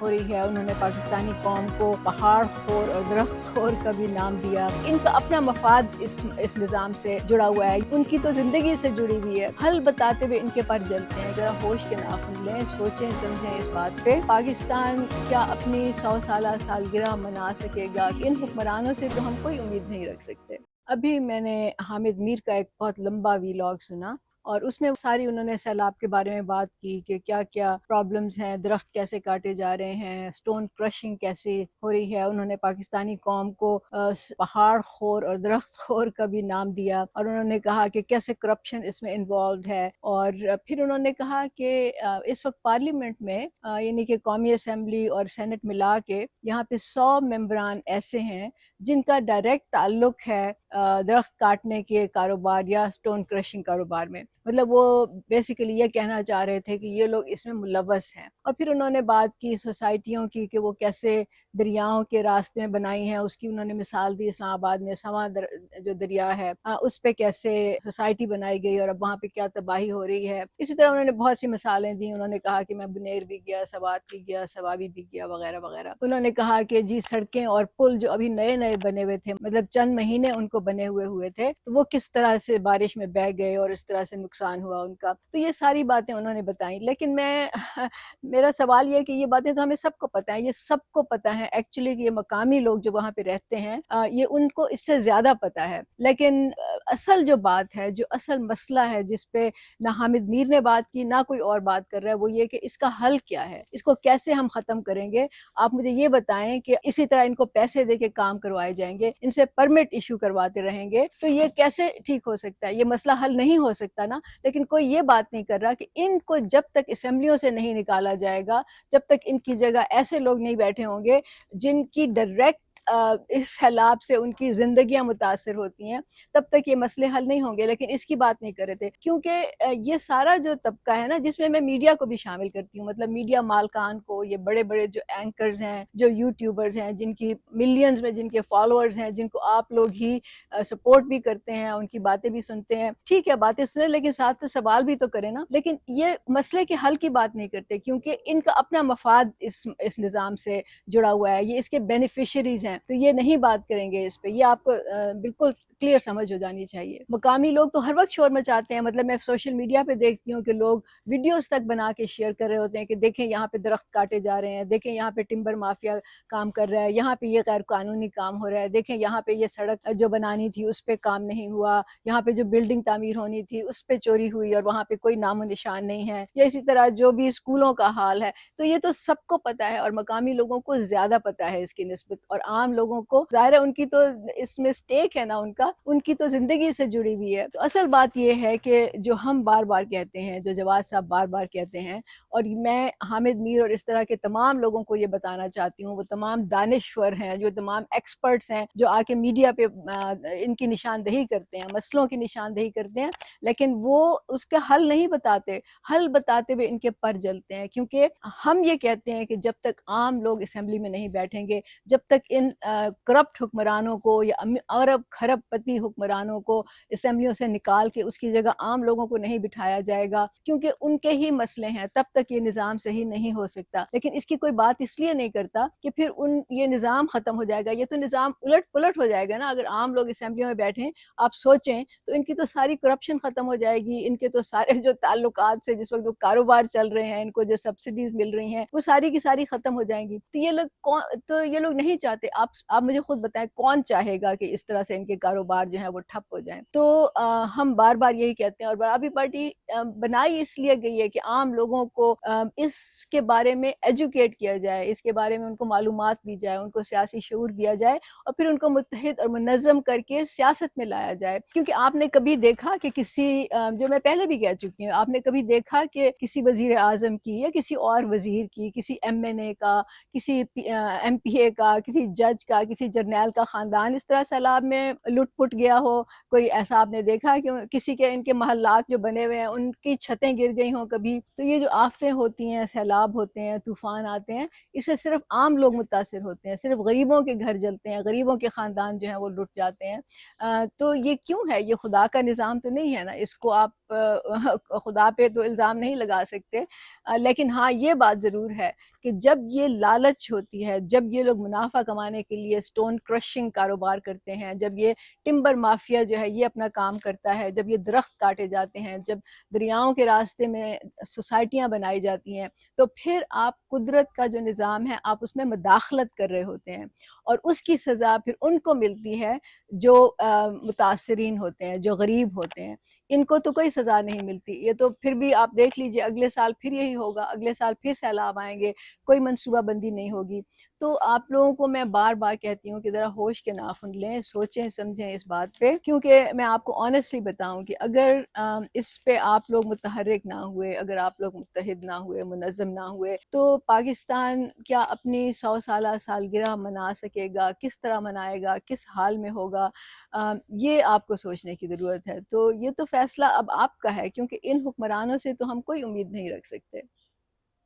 ہو رہی ہے. انہوں نے پاکستانی قوم کو پہاڑ خور اور درخت خور کا بھی نام دیا. ان کا اپنا مفاد اس نظام سے جڑا ہوا ہے, ان کی تو زندگی سے جڑی ہوئی ہے. حل بتاتے ہوئے ان کے پر جلتے ہیں. ذرا ہوش کے ناخن لیں, سوچیں سمجھیں اس بات پہ. پاکستان کیا اپنی 100 سالہ سالگرہ منا سکے گا؟ ان حکمرانوں سے تو ہم کوئی امید نہیں رکھ سکتے. ابھی میں نے حامد میر کا ایک بہت لمبا ویلاگ سنا, اور اس میں ساری انہوں نے سیلاب کے بارے میں بات کی کہ کیا کیا پرابلمز ہیں, درخت کیسے کاٹے جا رہے ہیں, سٹون کرشنگ کیسے ہو رہی ہے. انہوں نے پاکستانی قوم کو پہاڑ خور اور درخت خور کا بھی نام دیا, اور انہوں نے کہا کہ کیسے کرپشن اس میں انوالوڈ ہے. اور پھر انہوں نے کہا کہ اس وقت پارلیمنٹ میں یعنی کہ قومی اسمبلی اور سینٹ ملا کے یہاں پہ 100 ممبران ایسے ہیں جن کا ڈائریکٹ تعلق ہے درخت کاٹنے کے کاروبار یا سٹون کرشنگ کاروبار میں. مطلب وہ بیسیکلی یہ کہنا چاہ رہے تھے کہ یہ لوگ اس میں ملوث ہیں. اور پھر انہوں نے بات کی سوسائٹیوں کی کہ وہ کیسے دریاؤں کے راستے میں بنائی ہیں. اس کی انہوں نے مثال دی اسلام آباد میں سواں جو دریا ہے اس پہ کیسے سوسائٹی بنائی گئی اور اب وہاں پہ کیا تباہی ہو رہی ہے. اسی طرح انہوں نے بہت سی مثالیں دی. انہوں نے کہا کہ میں بنیر بھی گیا, سوات بھی گیا, سوابی بھی گیا, وغیرہ وغیرہ. انہوں نے کہا کہ جی سڑکیں اور پل جو ابھی نئے نئے بنے ہوئے تھے, مطلب چند مہینے ان کو بنے ہوئے تھے, تو وہ کس طرح سے بارش میں بہہ گئے اور اس طرح سے نقصان ہوا ان کا. تو یہ ساری باتیں انہوں نے بتائیں. لیکن میرا سوال یہ ہے کہ یہ باتیں تو ہمیں سب کو پتہ ہیں, یہ سب کو پتہ ہے ایکچولی کہ یہ مقامی لوگ جو وہاں پہ رہتے ہیں یہ ان کو اس سے زیادہ پتہ ہے. لیکن اصل جو بات ہے, جو اصل مسئلہ ہے جس پہ نہ حامد میر نے بات کی نہ کوئی اور بات کر رہا ہے, وہ یہ کہ اس کا حل کیا ہے, اس کو کیسے ہم ختم کریں گے. آپ مجھے یہ بتائیں کہ اسی طرح ان کو پیسے دے کے کام کروائے جائیں گے, ان سے پرمٹ ایشو کرواتے رہیں گے, تو یہ کیسے ٹھیک ہو سکتا ہے؟ یہ مسئلہ حل نہیں ہو سکتا نا. لیکن کوئی یہ بات نہیں کر رہا کہ ان کو جب تک اسمبلیوں سے نہیں نکالا جائے گا, جب تک ان کی جگہ ایسے لوگ نہیں بیٹھے ہوں گے جن کی ڈائریکٹ اس سیلاب سے ان کی زندگیاں متاثر ہوتی ہیں, تب تک یہ مسئلے حل نہیں ہوں گے. لیکن اس کی بات نہیں کر رہے تھے, کیونکہ یہ سارا جو طبقہ ہے نا, جس میں میڈیا کو بھی شامل کرتی ہوں, مطلب میڈیا مالکان کو, یہ بڑے بڑے جو اینکرز ہیں, جو یوٹیوبرز ہیں, جن کی ملینز میں جن کے فالوورز ہیں, جن کو آپ لوگ ہی سپورٹ بھی کرتے ہیں, ان کی باتیں بھی سنتے ہیں. ٹھیک ہے, باتیں سنیں, لیکن ساتھ ساتھ سوال بھی تو کریں نا. لیکن یہ مسئلے کے حل کی بات نہیں کرتے, کیونکہ ان کا اپنا مفاد اس نظام سے جڑا ہوا ہے, یہ اس کے بینیفیشریز ہیں, تو یہ نہیں بات کریں گے اس پہ. یہ آپ کو بالکل کلیئر سمجھ ہو جانی چاہیے. مقامی لوگ تو ہر وقت شور مچاتے ہیں. مطلب میں سوشل میڈیا پہ دیکھتی ہوں کہ لوگ ویڈیوز تک بنا کے شیئر کر رہے ہوتے ہیں کہ دیکھیں یہاں پہ درخت کاٹے جا رہے ہیں, دیکھیں یہاں پہ ٹمبر مافیا کام کر رہا ہے, یہاں پہ یہ غیر قانونی کام ہو رہا ہے, دیکھیں یہاں پہ یہ سڑک جو بنانی تھی اس پہ کام نہیں ہوا, یہاں پہ جو بلڈنگ تعمیر ہونی تھی اس پہ چوری ہوئی اور وہاں پہ کوئی نام و نشان نہیں ہے, یا اسی طرح جو بھی اسکولوں کا حال ہے. تو یہ تو سب کو پتہ ہے, اور مقامی لوگوں کو زیادہ پتہ ہے اس کی نسبت, اور عام لوگوں کو ظاہر ہے ان کی تو اس میں اسٹیک ہے نا, ان کی تو زندگی سے جڑی ہوئی ہے. تو اصل بات یہ ہے کہ جو ہم بار بار کہتے ہیں, جو جواد صاحب بار بار کہتے ہیں, اور میں حامد میر اور اس طرح کے تمام لوگوں کو یہ بتانا چاہتی ہوں, وہ تمام دانشور ہیں, جو تمام ایکسپرٹس ہیں, جو آ کے میڈیا پہ ان کی نشاندہی کرتے ہیں, مسئلوں کی نشاندہی کرتے ہیں, لیکن وہ اس کا حل نہیں بتاتے. حل بتاتے ہوئے ان کے پر جلتے ہیں, کیونکہ ہم یہ کہتے ہیں کہ جب تک عام لوگ اسمبلی میں نہیں بیٹھیں گے, جب تک ان کرپٹ حکمرانوں کو یا ارب خرب پتی حکمرانوں کو اسمبلیوں سے نکال کے اس کی جگہ عام لوگوں کو نہیں بٹھایا جائے گا, کیونکہ ان کے ہی مسئلے ہیں, تب تک یہ نظام صحیح نہیں ہو سکتا. لیکن اس کی کوئی بات اس لیے نہیں کرتا کہ پھر یہ نظام ختم ہو جائے گا. یہ تو نظام الٹ پلٹ ہو جائے گا نا. اگر عام لوگ اسمبلیوں میں بیٹھیں, آپ سوچیں, تو ان کی تو ساری کرپشن ختم ہو جائے گی, ان کے تو سارے جو تعلقات سے جس وقت جو کاروبار چل رہے ہیں, ان کو جو سبسڈیز مل رہی ہیں, وہ ساری کی ساری ختم ہو جائیں گی. تو یہ لوگ نہیں چاہتے. آپ مجھے خود بتائیں, کون چاہے گا کہ اس طرح سے ان کے کاروبار جو ہیں وہ ٹھپ ہو جائیں؟ تو ہم بار بار یہی کہتے ہیں, اور بارابی پارٹی بنائی اس لیے گئی ہے کہ عام لوگوں کو اس کے بارے میں ایجوکیٹ کیا جائے, اس کے بارے میں ان کو معلومات دی جائے, ان کو سیاسی شعور دیا جائے, اور پھر ان کو متحد اور منظم کر کے سیاست میں لایا جائے. کیونکہ آپ نے کبھی دیکھا کہ کسی جو میں پہلے بھی کہہ چکی ہوں, آپ نے کبھی دیکھا کہ کسی وزیر اعظم کی یا کسی اور وزیر کی, کسی ایم این اے کا, کسی ایم پی اے کا, کسی جج کا, کسی جرنیل کا خاندان اس طرح سیلاب میں لٹ پٹ گیا ہو؟ کوئی ایسا آپ نے دیکھا کہ کسی کے ان کے محلات جو بنے ہوئے ہیں ان کی چھتیں گر گئی ہوں کبھی؟ تو یہ جو آفتیں ہوتی ہیں, سیلاب ہوتے ہیں, طوفان آتے ہیں, اس سے صرف عام لوگ متاثر ہوتے ہیں, صرف غریبوں کے گھر جلتے ہیں, غریبوں کے خاندان جو ہیں وہ لٹ جاتے ہیں. تو یہ کیوں ہے؟ یہ خدا کا نظام تو نہیں ہے نا. اس کو آپ خدا پہ تو الزام نہیں لگا سکتے، لیکن ہاں یہ بات ضرور ہے کہ جب یہ لالچ ہوتی ہے، جب یہ لوگ منافع کمانے کے لیے سٹون کرشنگ کاروبار کرتے ہیں، جب یہ ٹمبر مافیا جو ہے یہ اپنا کام کرتا ہے، جب یہ درخت کاٹے جاتے ہیں، جب دریاؤں کے راستے میں سوسائٹیاں بنائی جاتی ہیں، تو پھر آپ قدرت کا جو نظام ہے آپ اس میں مداخلت کر رہے ہوتے ہیں، اور اس کی سزا پھر ان کو ملتی ہے جو متاثرین ہوتے ہیں، جو غریب ہوتے ہیں۔ ان کو تو کوئی سزا نہیں ملتی، یہ تو پھر بھی آپ دیکھ لیجئے اگلے سال پھر یہی ہوگا، اگلے سال پھر سیلاب آئیں گے، کوئی منصوبہ بندی نہیں ہوگی۔ تو آپ لوگوں کو میں بار بار کہتی ہوں کہ ذرا ہوش کے ناخن لیں، سوچیں سمجھیں اس بات پہ، کیونکہ میں آپ کو آنیسٹلی بتاؤں کہ اگر اس پہ آپ لوگ متحرک نہ ہوئے، اگر آپ لوگ متحد نہ ہوئے، منظم نہ ہوئے، تو پاکستان کیا اپنی 100 سالہ سالگرہ منا سکے گا؟ کس طرح منائے گا؟ کس حال میں ہوگا؟ یہ آپ کو سوچنے کی ضرورت ہے۔ تو یہ تو فیصلہ اب آپ کا ہے، کیونکہ ان حکمرانوں سے تو ہم کوئی امید نہیں رکھ سکتے۔